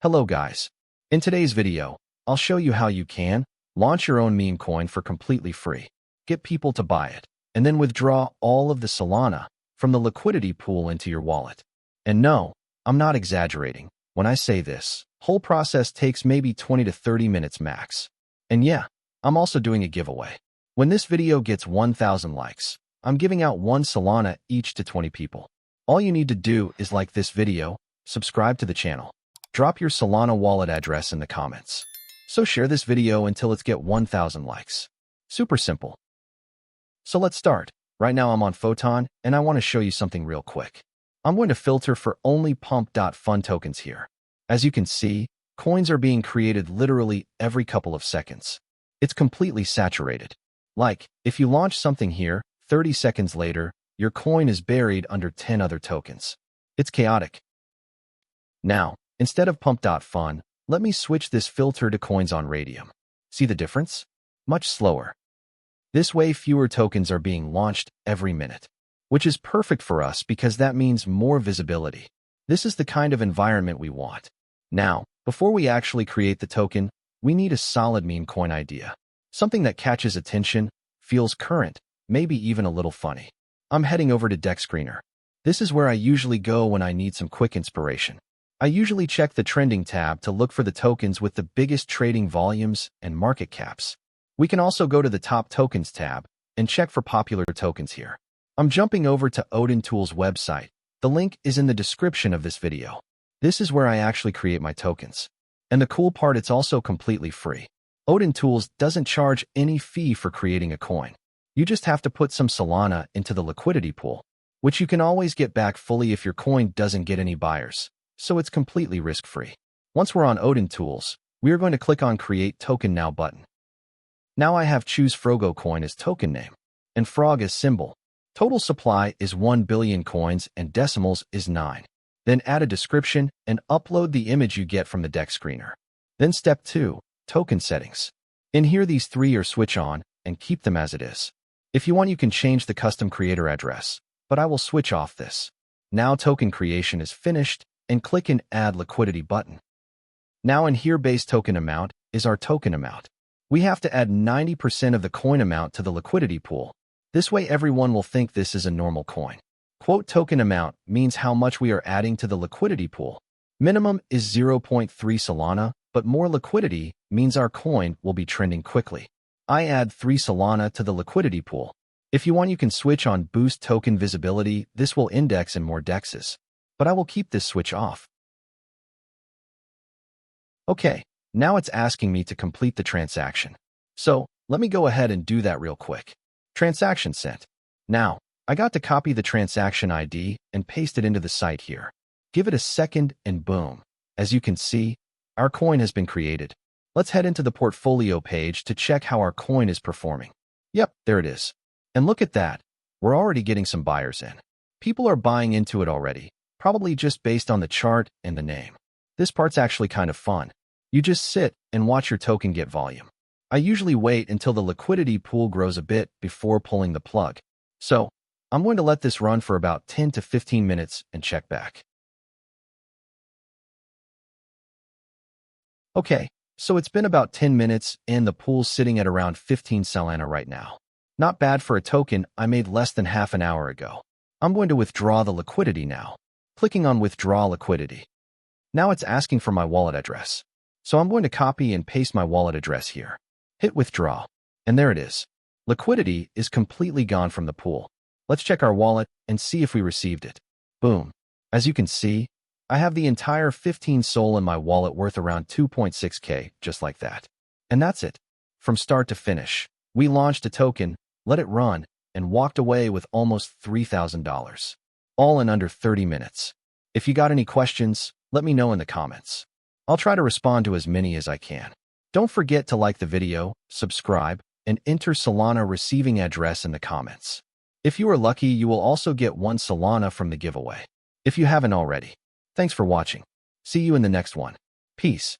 Hello guys. In today's video, I'll show you how you can launch your own meme coin for completely free, get people to buy it, and then withdraw all of the Solana from the liquidity pool into your wallet. And no, I'm not exaggerating when I say this. Whole process takes maybe 20 to 30 minutes max. And yeah, I'm also doing a giveaway. When this video gets 1,000 likes, I'm giving out 1 Solana each to 20 people. All you need to do is like this video, subscribe to the channel, drop your Solana wallet address in the comments. So share this video until it's get 1,000 likes. Super simple. So let's start. Right now I'm on Photon and I want to show you something real quick. I'm going to filter for only pump.fun tokens here. As you can see, coins are being created literally every couple of seconds. It's completely saturated. Like, if you launch something here, 30 seconds later, your coin is buried under 10 other tokens. It's chaotic. Now, instead of pump.fun, let me switch this filter to coins on Radium. See the difference? Much slower. This way, fewer tokens are being launched every minute, which is perfect for us because that means more visibility. This is the kind of environment we want. Now, before we actually create the token, we need a solid meme coin idea. Something that catches attention, feels current, maybe even a little funny. I'm heading over to Deck Screener. This is where I usually go when I need some quick inspiration. I usually check the trending tab to look for the tokens with the biggest trading volumes and market caps. We can also go to the top tokens tab and check for popular tokens here. I'm jumping over to Odin Tools website. The link is in the description of this video. This is where I actually create my tokens. And the cool part, it's also completely free. Odin Tools doesn't charge any fee for creating a coin. You just have to put some Solana into the liquidity pool, which you can always get back fully if your coin doesn't get any buyers. So it's completely risk-free. Once we're on Odin Tools, we are going to click on Create Token Now button. Now I have Choose Frogo Coin as token name and Frog as symbol. Total supply is 1 billion coins and decimals is 9. Then add a description and upload the image you get from the Deck Screener. Then step 2, Token Settings. In here, these 3 are switch on and keep them as it is. If you want, you can change the custom creator address, but I will switch off this. Now token creation is finished, and click in Add Liquidity button. Now in here, base token amount is our token amount. We have to add 90% of the coin amount to the liquidity pool. This way everyone will think this is a normal coin. Quote token amount means how much we are adding to the liquidity pool. Minimum is 0.3 Solana, but more liquidity means our coin will be trending quickly. I add 3 Solana to the liquidity pool. If you want, you can switch on Boost Token Visibility. This will index in more dexes, but I will keep this switch off. Okay, now it's asking me to complete the transaction. So let me go ahead and do that real quick. Transaction sent. Now, I got to copy the transaction ID and paste it into the site here. Give it a second and boom. As you can see, our coin has been created. Let's head into the portfolio page to check how our coin is performing. Yep, there it is. And look at that. We're already getting some buyers in. People are buying into it already, probably just based on the chart and the name. This part's actually kind of fun. You just sit and watch your token get volume. I usually wait until the liquidity pool grows a bit before pulling the plug. So I'm going to let this run for about 10 to 15 minutes and check back. Okay, so it's been about 10 minutes and the pool's sitting at around 15 Solana right now. Not bad for a token I made less than half an hour ago. I'm going to withdraw the liquidity now. Clicking on Withdraw Liquidity. Now it's asking for my wallet address. So I'm going to copy and paste my wallet address here. Hit Withdraw. And there it is. Liquidity is completely gone from the pool. Let's check our wallet and see if we received it. Boom. As you can see, I have the entire 15 Sol in my wallet worth around 2.6K, just like that. And that's it. From start to finish, we launched a token, let it run, and walked away with almost $3,000. All in under 30 minutes. If you got any questions, let me know in the comments. I'll try to respond to as many as I can. Don't forget to like the video, subscribe, and enter Solana receiving address in the comments. If you are lucky, you will also get 1 Solana from the giveaway. If you haven't already. Thanks for watching. See you in the next one. Peace.